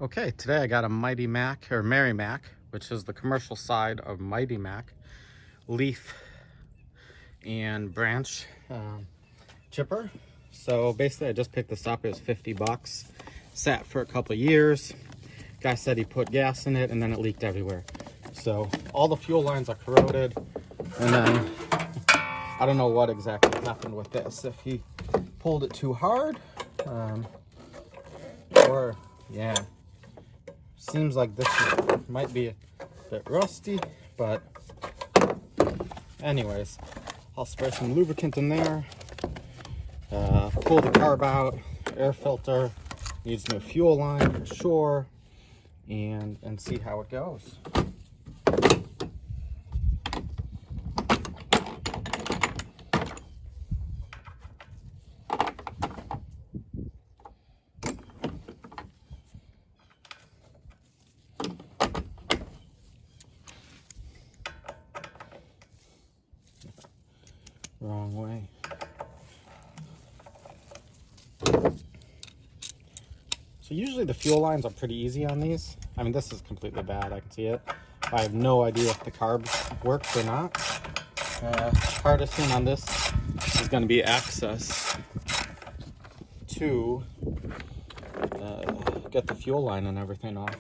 Okay, today I got a Mighty Mac, or Mary Mac, which is the commercial side of Mighty Mac, leaf and branch chipper. So basically I just picked this up. It was 50 bucks, sat for a couple of years. Guy said he put gas in it and then it leaked everywhere. So all the fuel lines are corroded, and then I don't know what exactly happened with this. If he pulled it too hard, or yeah, seems like this might be a bit rusty, but anyways, I'll spray some lubricant in there, pull the carb out, air filter, needs new fuel line for sure, and see how it goes. Wrong way. So usually the fuel lines are pretty easy on these. I mean, this is completely bad, I can see it. I have no idea if the carb works or not. Hardest thing on this is going to be access to get the fuel line and everything off.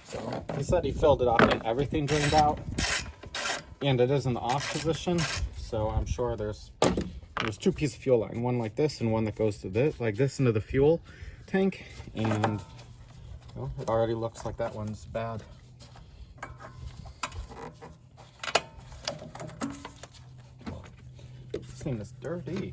So he said he filled it up and everything drained out, and it is in the off position, so I'm sure there's two pieces of fuel line, one like this and one that goes to this, like this, into the fuel tank, and well, it already looks like that one's bad. This thing is dirty.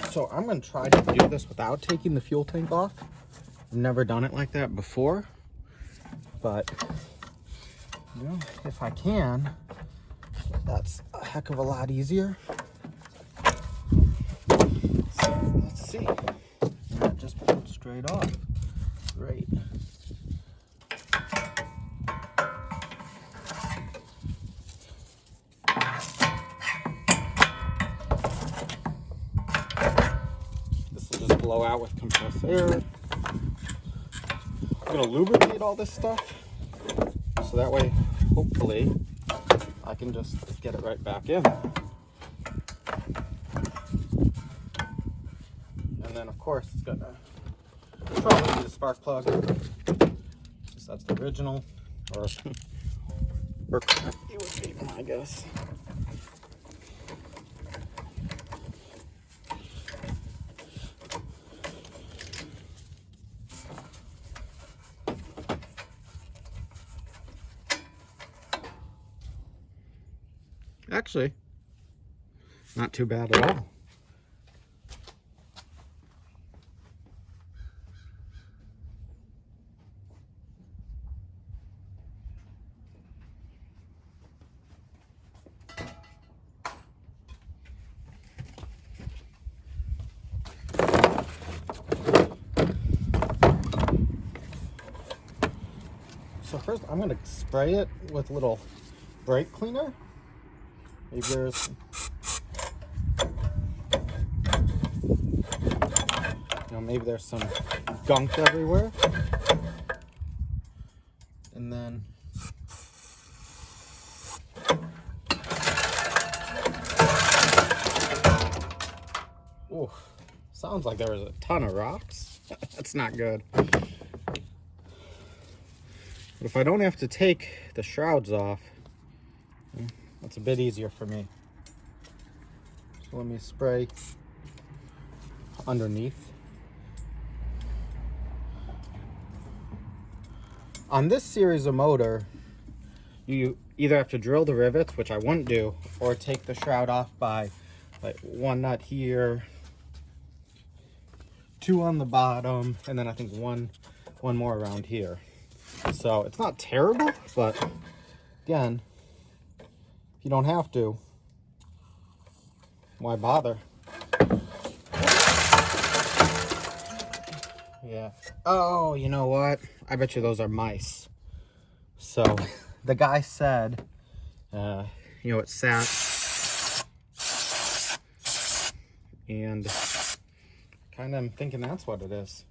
So I'm going to try to do this without taking the fuel tank off. I've never done it like that before, but you know, if I can, that's a heck of a lot easier. So let's see. That just pulled straight off. Great. Blow out with compressed air. I'm going to lubricate all this stuff so that way hopefully I can just get it right back in. And then of course it's going to probably need a spark plug, since that's the original, or it would be, I guess. Actually, not too bad at all. So first I'm going to spray it with a little brake cleaner. Maybe there's, maybe there's some gunk everywhere. And then oh, sounds like there was a ton of rocks. That's not good. But if I don't have to take the shrouds off, that's a bit easier for me. So let me spray underneath. On this series of motor, you either have to drill the rivets, which I wouldn't do, or take the shroud off by like one nut here, two on the bottom, and then I think one more around here. So it's not terrible, but again, you don't have to. Why bother? Yeah. Oh, you know what? I bet you those are mice. So the guy said, you know, it sat, and kind of I'm thinking that's what it is.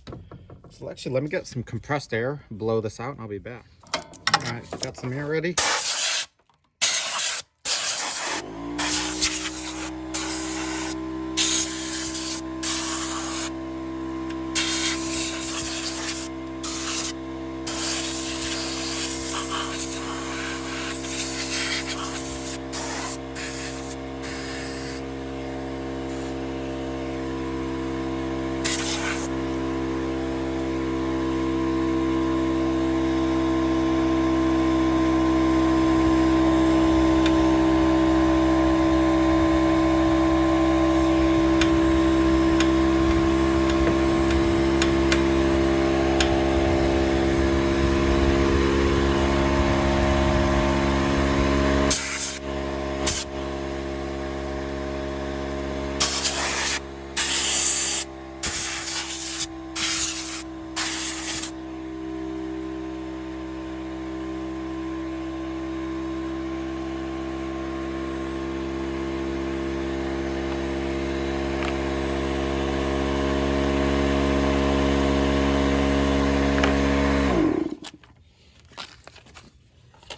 So actually, let me get some compressed air, blow this out, and I'll be back. All right, got some air ready.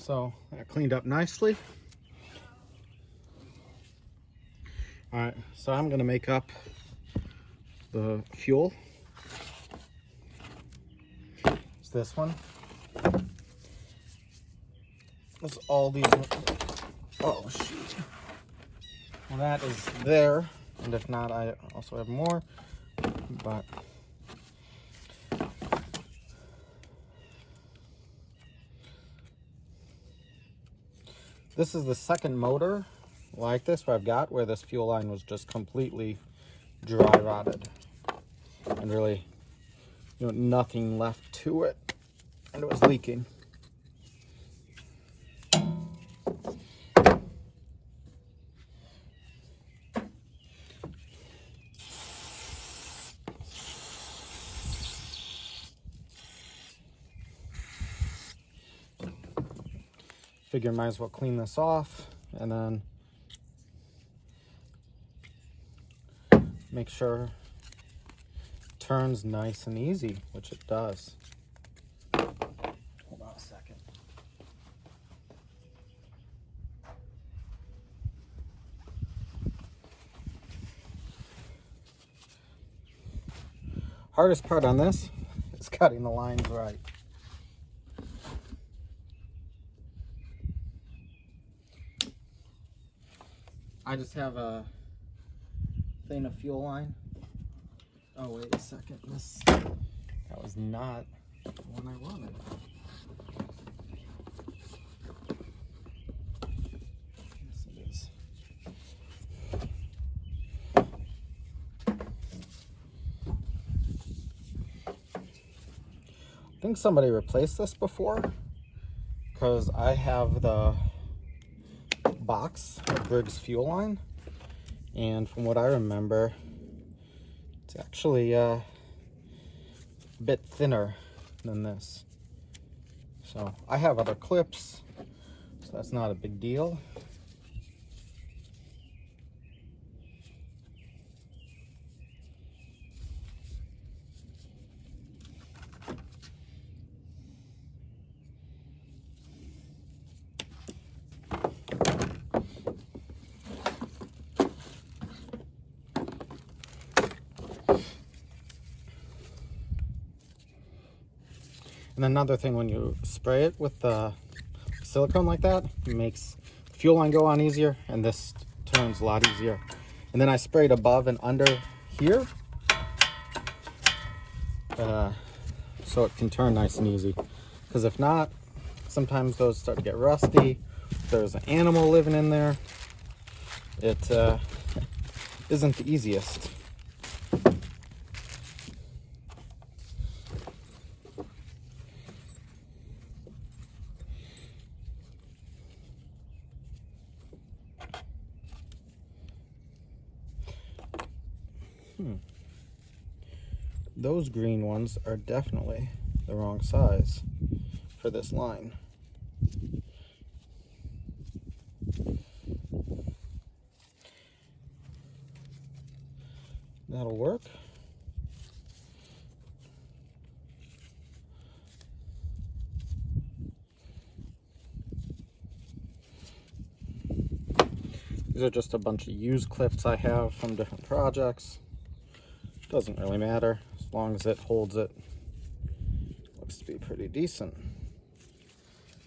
So that cleaned up nicely. All right, so I'm gonna make up the fuel. It's this one. It's all these. Oh shoot. Well, that is there, and if not, I also have more. But this is the second motor like this where this fuel line was just completely dry rotted and really, you know, nothing left to it, and it was leaking. Figure might as well clean this off and then make sure it turns nice and easy, which it does. Hold on a second. Hardest part on this is cutting the lines right. I just have a thing of fuel line. Oh, wait a second. That was not the one I wanted. Yes, it is. I think somebody replaced this before, because I have the box of Briggs fuel line, and from what I remember, it's actually a bit thinner than this. So I have other clips, so that's not a big deal. And another thing, when you spray it with the silicone like that, it makes the fuel line go on easier, and this turns a lot easier. And then I sprayed above and under here, so it can turn nice and easy. Because if not, sometimes those start to get rusty. If there's an animal living in there, it isn't the easiest. those green ones are definitely the wrong size for this line. That'll work. These are just a bunch of used clips I have from different projects. Doesn't really matter as long as it holds it. Looks to be pretty decent.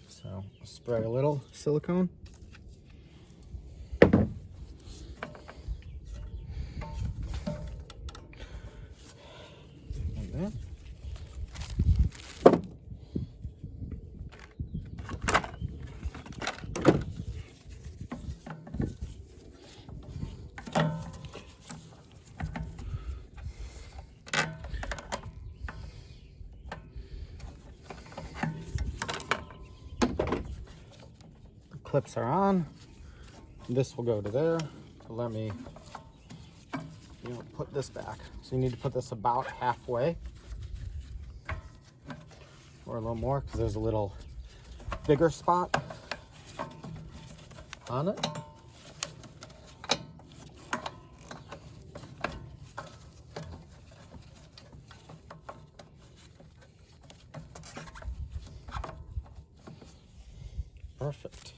So I'll spray a little silicone. Like that. Clips are on. This will go to there. So let me put this back. So you need to put this about halfway or a little more because there's a little bigger spot on it. Perfect.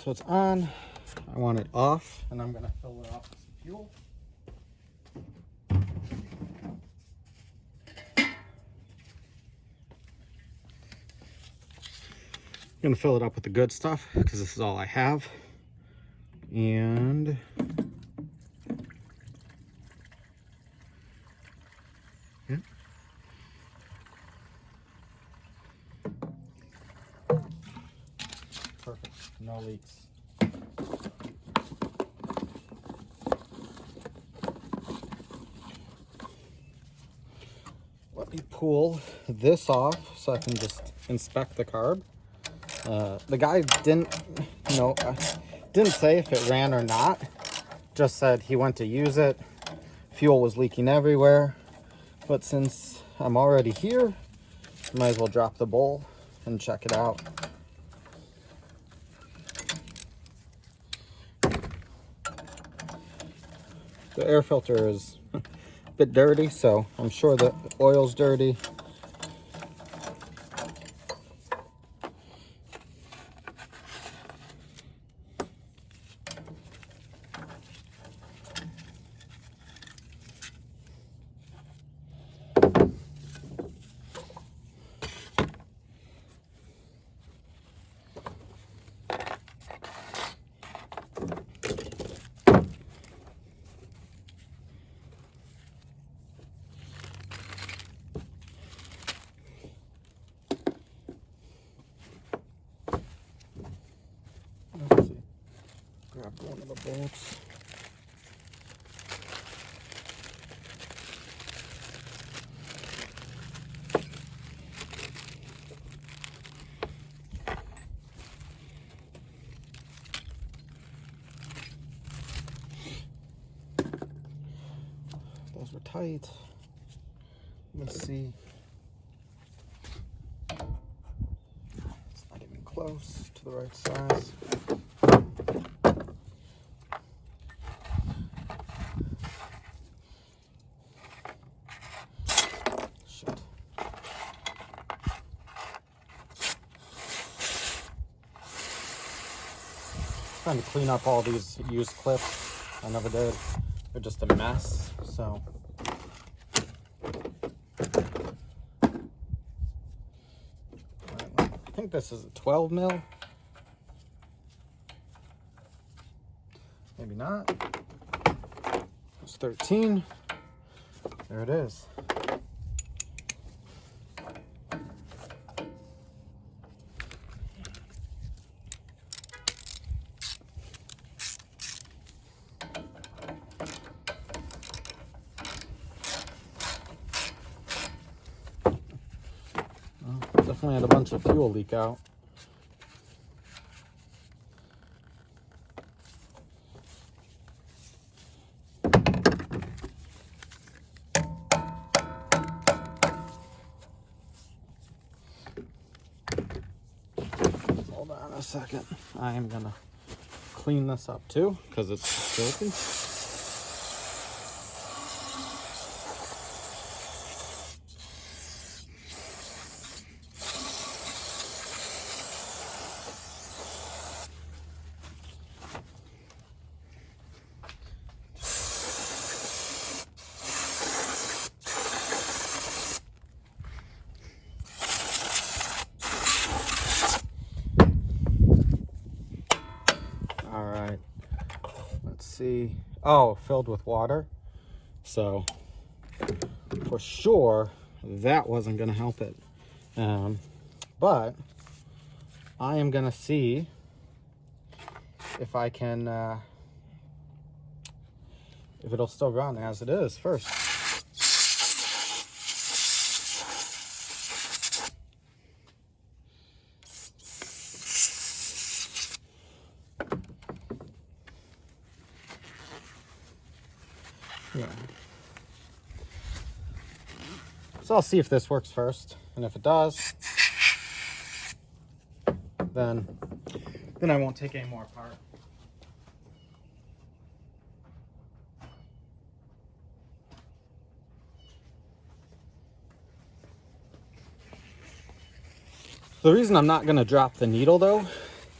So it's on. I want it off, and I'm going to fill it up with some fuel. I'm going to fill it up with the good stuff because this is all I have. And yeah. Perfect. No leaks. Let me pull this off so I can just inspect the carb. The guy didn't say if it ran or not. Just said he went to use it. Fuel was leaking everywhere. But since I'm already here, I might as well drop the bowl and check it out. The air filter is a bit dirty, so I'm sure the oil's dirty. Grab one of the bolts. Those were tight. Let's see. It's not even close to the right size. Trying to clean up all these used clips. I never did. They're just a mess. So think this is a 12 mil. Maybe not. It's 13. There it is. Definitely had a bunch of fuel leak out. Hold on a second. I am gonna clean this up too because it's filthy. See, oh, filled with water, so for sure that wasn't going to help it, but I am going to see if I can if it'll still run as it is first. Yeah. So I'll see if this works first, and if it does, then I won't take any more apart. The reason I'm not going to drop the needle though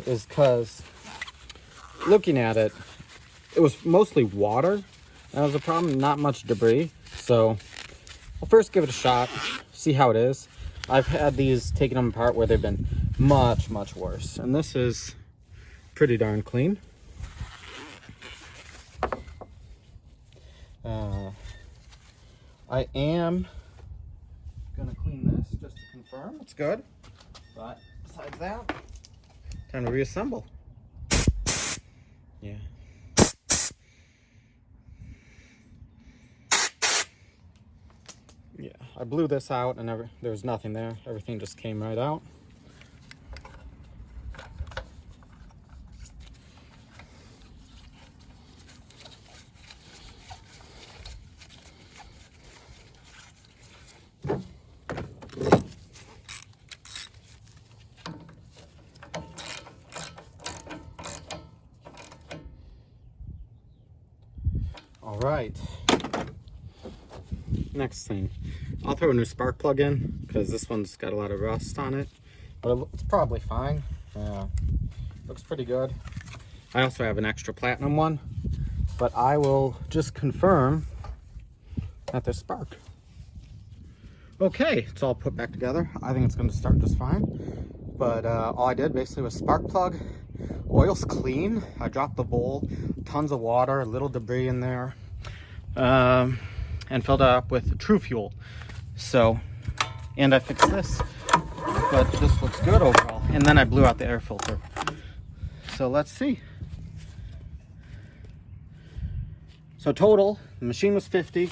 is because looking at it, it was mostly water. That was the problem, not much debris. So I'll first give it a shot, see how it is. I've had these taken them apart where they've been much, much worse. And this is pretty darn clean. I am gonna clean this just to confirm it's good. But besides that, time to reassemble. Yeah. Yeah, I blew this out and there was nothing there. Everything just came right out. All right. Next thing, I'll throw a new spark plug in because this one's got a lot of rust on it, but it's probably fine. Looks pretty good. I also have an extra platinum one, but I will just confirm that there's spark. Okay, it's all put back together. I think it's going to start just fine, but all I did basically was spark plug. Oil's clean. I dropped the bowl, tons of water, a little debris in there, and filled it up with True Fuel. So, and I fixed this, but this looks good overall. And then I blew out the air filter. So let's see. So total, the machine was 50.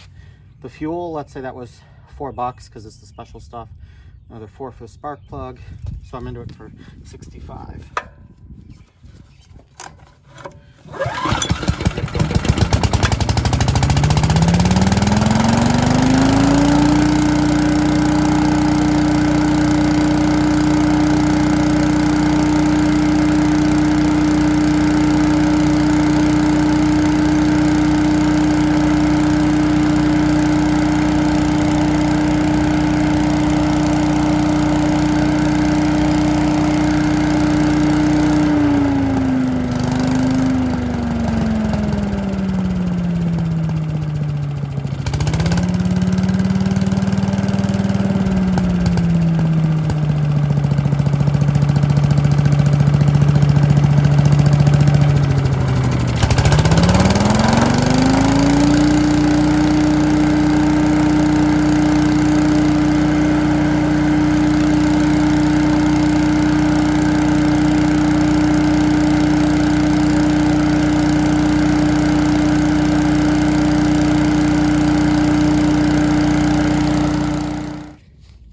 The fuel, let's say that was $4 because it's the special stuff. Another 4 for the spark plug. So I'm into it for 65.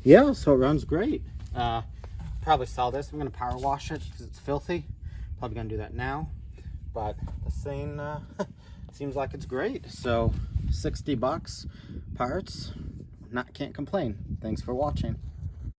yeah, so it runs great. Probably sell this. I'm gonna power wash it because it's filthy. Probably gonna do that now, but the thing seems like it's great. So $60 parts, can't complain. Thanks for watching.